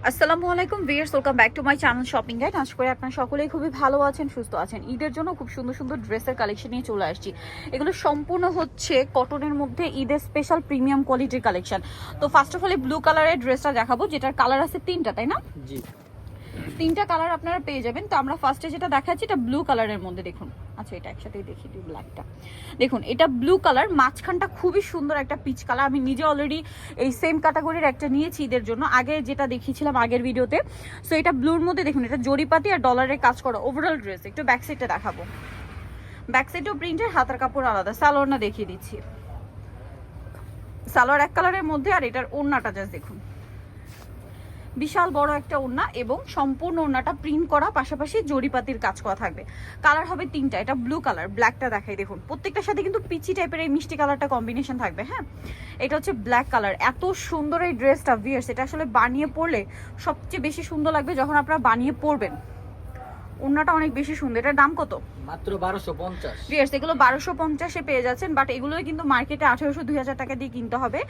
আসসালামু আলাইকুম viewers, welcome back to my channel shopping guide. আশা করি আপনারা সকলেই খুবই ভালো আছেন, সুস্থ আছেন। ঈদের জন্য খুব সুন্দর সুন্দর ড্রেসের কালেকশন নিয়ে চলে আসছি। এগুলো সম্পূর্ণ হচ্ছে কটনের মধ্যে ঈদের স্পেশাল প্রিমিয়াম কোয়ালিটির কালেকশন। তো ফার্স্ট অফ অল ব্লু কালারের ড্রেসটা দেখাবো, যেটার কালার আছে তিনটা, তাই না? জি, তিনটা কালার আপনারা পেয়ে যাবেন। তো আমরা ফার্স্টে যেটা দেখাচ্ছি এটা ব্লু কালারের মধ্যে, দেখুন। আচ্ছা, এটা একসাথেই দেখি দিই, ব্ল্যাকটা দেখুন। এটা ব্লু কালার, মাঝখানটা খুবই সুন্দর একটা পিচ কালার। আমি নিজে অলরেডি এই সেম ক্যাটাগরির একটা নিয়েছি ঈদের জন্য, আগে যেটা দেখিয়েছিলাম আগের ভিডিওতে। সো এটা ব্লুর মধ্যে দেখুন, এটা জরিপাতি আর ডলারের কাজ করা ওভারঅল ড্রেস। একটু ব্যাক সাইডটা দেখাবো, ব্যাক সাইডেও প্রিন্টের, হাতার কাপড় আলাদা। সালোয়ারটা দেখিয়ে দিচ্ছি, সালোয়ার এক কালারের মধ্যে। আর এটার ওড়নাটা জাস্ট দেখুন, বিশাল বড় একটা ওড়না এবং সম্পূর্ণ ওড়নাটা প্রিন্ট করা, পাশাপাশি জরিপাতির কাজ করা থাকবে। কালার হবে তিনটা, এটা ব্লু কালার, ব্ল্যাকটা দেখাই দেখুন। প্রত্যেকটার সাথে কিন্তু পিচি টাইপের এই মিষ্টি কালারটা কম্বিনেশন থাকবে। হ্যাঁ, এটা হচ্ছে ব্ল্যাক কালার। এত সুন্দর এই ড্রেসটা ভিউয়ার্স, এটা আসলে বানিয়ে পরলে সবচেয়ে বেশি সুন্দর লাগবে যখন আপনারা বানিয়ে পরবেন। ওড়নাটা অনেক বেশি সুন্দর। এটার দাম কত? মাত্র 1250। ভিউয়ার্স, এগুলো 1250-এ পেয়ে যাচ্ছেন, বাট এগুলো কিন্তু মার্কেটে 1800-2000 টাকা দিয়ে কিনতে হবে।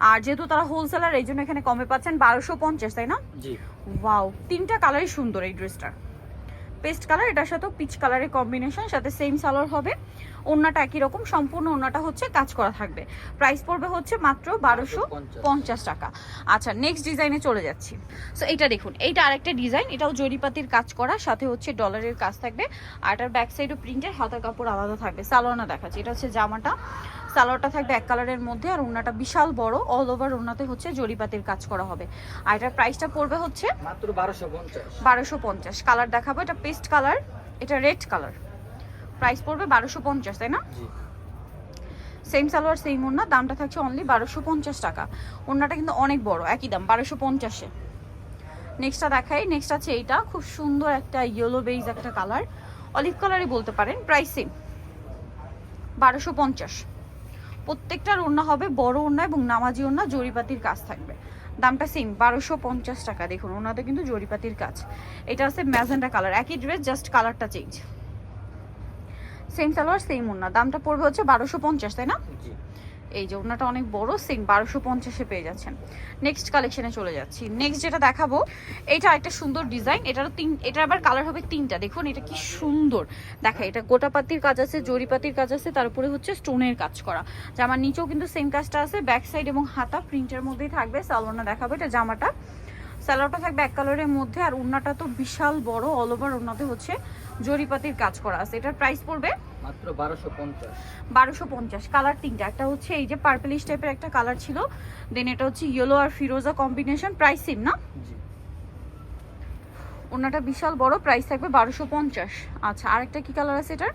আর যেহেতু তারা হোলসেলার, এই জন্য এখানে কমে পাচ্ছেন 1250, তাই না? জি, ওয়াও, তিনটা কালারই সুন্দর এই ড্রেসটার। পেস্ট কালার, এটার সাথে পিচ কালারের কম্বিনেশন, সাথে সেম সালোয়ার হবে। ওড়নাটা একই রকম, সম্পূর্ণ ওড়নাটা হচ্ছে কাজ করা থাকবে। প্রাইস পড়বে হচ্ছে মাত্র 1250 টাকা। আচ্ছা, নেক্সট ডিজাইনে চলে যাচ্ছি। সো এটা দেখুন, এইটা আরেকটা ডিজাইন, এটাও জরিপাতির কাজ করা, সাথে হচ্ছে ডলারের কাজ থাকবে। আর এটার ব্যাক সাইডও প্রিন্টের, হাতার কাপড় আলাদা থাকবে। সালোয়ারটা দেখাচ্ছি, এটা হচ্ছে জামাটা। সালোয়ারটা থাকবে এক কালারের মধ্যে, আর ওড়নাটা বিশাল বড়, অল ওভার ওড়নাতে হচ্ছে জরিপাতির কাজ করা হবে। আর এটার প্রাইসটা পড়বে হচ্ছে মাত্র 1250। 1250। কালার দেখাবো, এটা পেস্ট কালার, এটা রেড কালার। প্রাইস পড়বে 1250, তাই না? জি, সেম সালোয়ার সেম ওড়না, দামটা থাকছে অনলি 1250 টাকা। ওড়নাটা কিন্তু অনেক বড়, একই দাম 1250-এ। নেক্সটটা দেখাই, নেক্সট আছে এইটা, খুব সুন্দর একটা ইয়েলো বেজ একটা কালার, অলিভ কালারই বলতে পারেন। Price same 1250। প্রত্যেকটার ওড়না হবে বড় ওড়না এবং নামাজি ওড়না, জরিপাতির কাজ থাকবে। দামটা সেম 1250 টাকা। দেখুন, ওনাদের কিন্তু জরিপাতির কাজ। এটা আছে ম্যাজেন্টা কালার, একই ড্রেস, জাস্ট কালারটা চেঞ্জ। সেম সালোয়ার সেম ওড়না, দামটা পড়বে হচ্ছে 1250, তাই না? জি, এই যে ওড়নাটা অনেক বড়, সেম 1250-এ পেয়ে যাচ্ছেন। নেক্সট কালেকশনে চলে যাচ্ছি। নেক্সট যেটা দেখাবো, এটা একটা সুন্দর ডিজাইন। এটার আবার কালার হবে তিনটা। দেখুন এটা কি সুন্দর দেখা, এটা গোটাপাতির কাজ আছে, জরিপাতির কাজ আছে, তার উপরে হচ্ছে স্টোনের কাজ করা। জামার নিচেও কিন্তু সেম কাজটা আছে, ব্যাক সাইড এবং হাতা প্রিন্টের মধ্যেই থাকবে। সালোয়ারটা দেখাবো, এটা জামাটা। সালোয়ারটা থাকবে এক কালারের মধ্যে, আর ওড়নাটা তো বিশাল বড়, অল ওভার ওড়নাতে হচ্ছে জরিপাতির কাজ করা আছে। এটার প্রাইস পড়বে মাত্র 1250। 1250। কালার তিনটা, একটা হচ্ছে এই যে পার্পলিশ টাইপের একটা কালার ছিল, দেন এটা হচ্ছে ইয়েলো আর ফিরোজা কম্বিনেশন। প্রাইস সেম না? জি, ওড়নাটা বিশাল বড়, প্রাইস থাকবে 1250। আচ্ছা, আরেকটা কি কালার আছে এটার?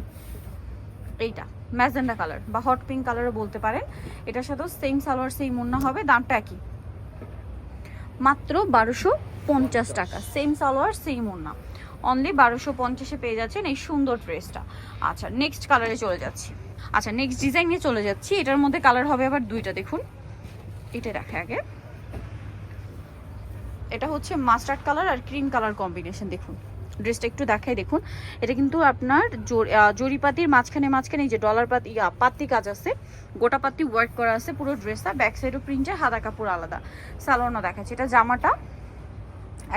এইটা ম্যাজেন্ডা কালার বা হট পিঙ্ক কালারও বলতে পারেন। এটার সাথেও সেম সালোয়ার সেম ওড়না হবে, দামটা একই, মাত্র 1250 টাকা। সেম সালোয়ার সেম ওড়না, অনলি 1250-এ পেয়ে যাচ্ছেন এই সুন্দর ড্রেসটা। আচ্ছা, নেক্সট কালারে চলে যাচ্ছি। আচ্ছা, নেক্সট ডিজাইনে চলে যাচ্ছি। এটার মধ্যে কালার হবে আবার দুইটা, দেখুন। এটা দেখে আগে, এটা হচ্ছে মাস্টার্ড কালার আর ক্রিম কালার কম্বিনেশন। দেখুন ড্রেসটা একটু দেখাই, দেখুন। এটা কিন্তু আপনার জরিপাতির মাঝখানে মাঝখানে এই যে ডলার পাত্তি কাজ আছে, গোটা পাত্তি ওয়ার্ক করা আছে পুরো ড্রেসটা। ব্যাক সাইডও প্রিন্টের, হাতা কাপড় আলাদা। সালোয়ারটা দেখাচ্ছে, এটা জামাটা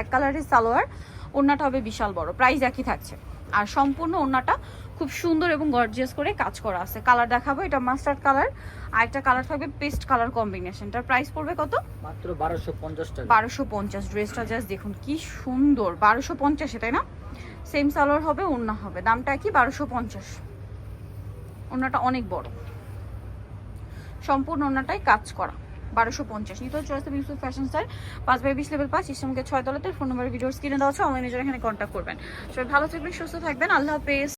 এক কালারের সালোয়ার, ওড়নাটা হবে বিশাল বড়। প্রাইস একই থাকছে, আর সম্পূর্ণ ওড়নাটা খুব সুন্দর এবং গর্জিয়াস করে কাজ করা আছে। কালার দেখাবো, এটা মাস্টার্ড কালার, আর একটা কালার থাকবে পেস্ট কালার কম্বিনেশনটার। প্রাইস পড়বে কত? মাত্র 1250 টাকা। 1250। ড্রেসটা জাস্ট দেখুন কি সুন্দর, 1250-এ, তাই না? সেম সালোয়ার হবে, ওড়না হবে, দামটা কি 1250। ওড়নাটা অনেক বড়, সম্পূর্ণ ওড়নাটাই কাজ করা। 1250 নিতে হচ্ছে choice Yusuf fashion style, 5/20 level 5, ইসলামকে 6 তলাতে। ফোন নাম্বার ভিডিওর স্ক্রিনে দেওয়া আছে, অনলাইনে যারা এখানে কন্ট্যাক্ট করবেন। সবাই ভালো থাকবেন, সুস্থ থাকবেন, আল্লাহ হাফেজ।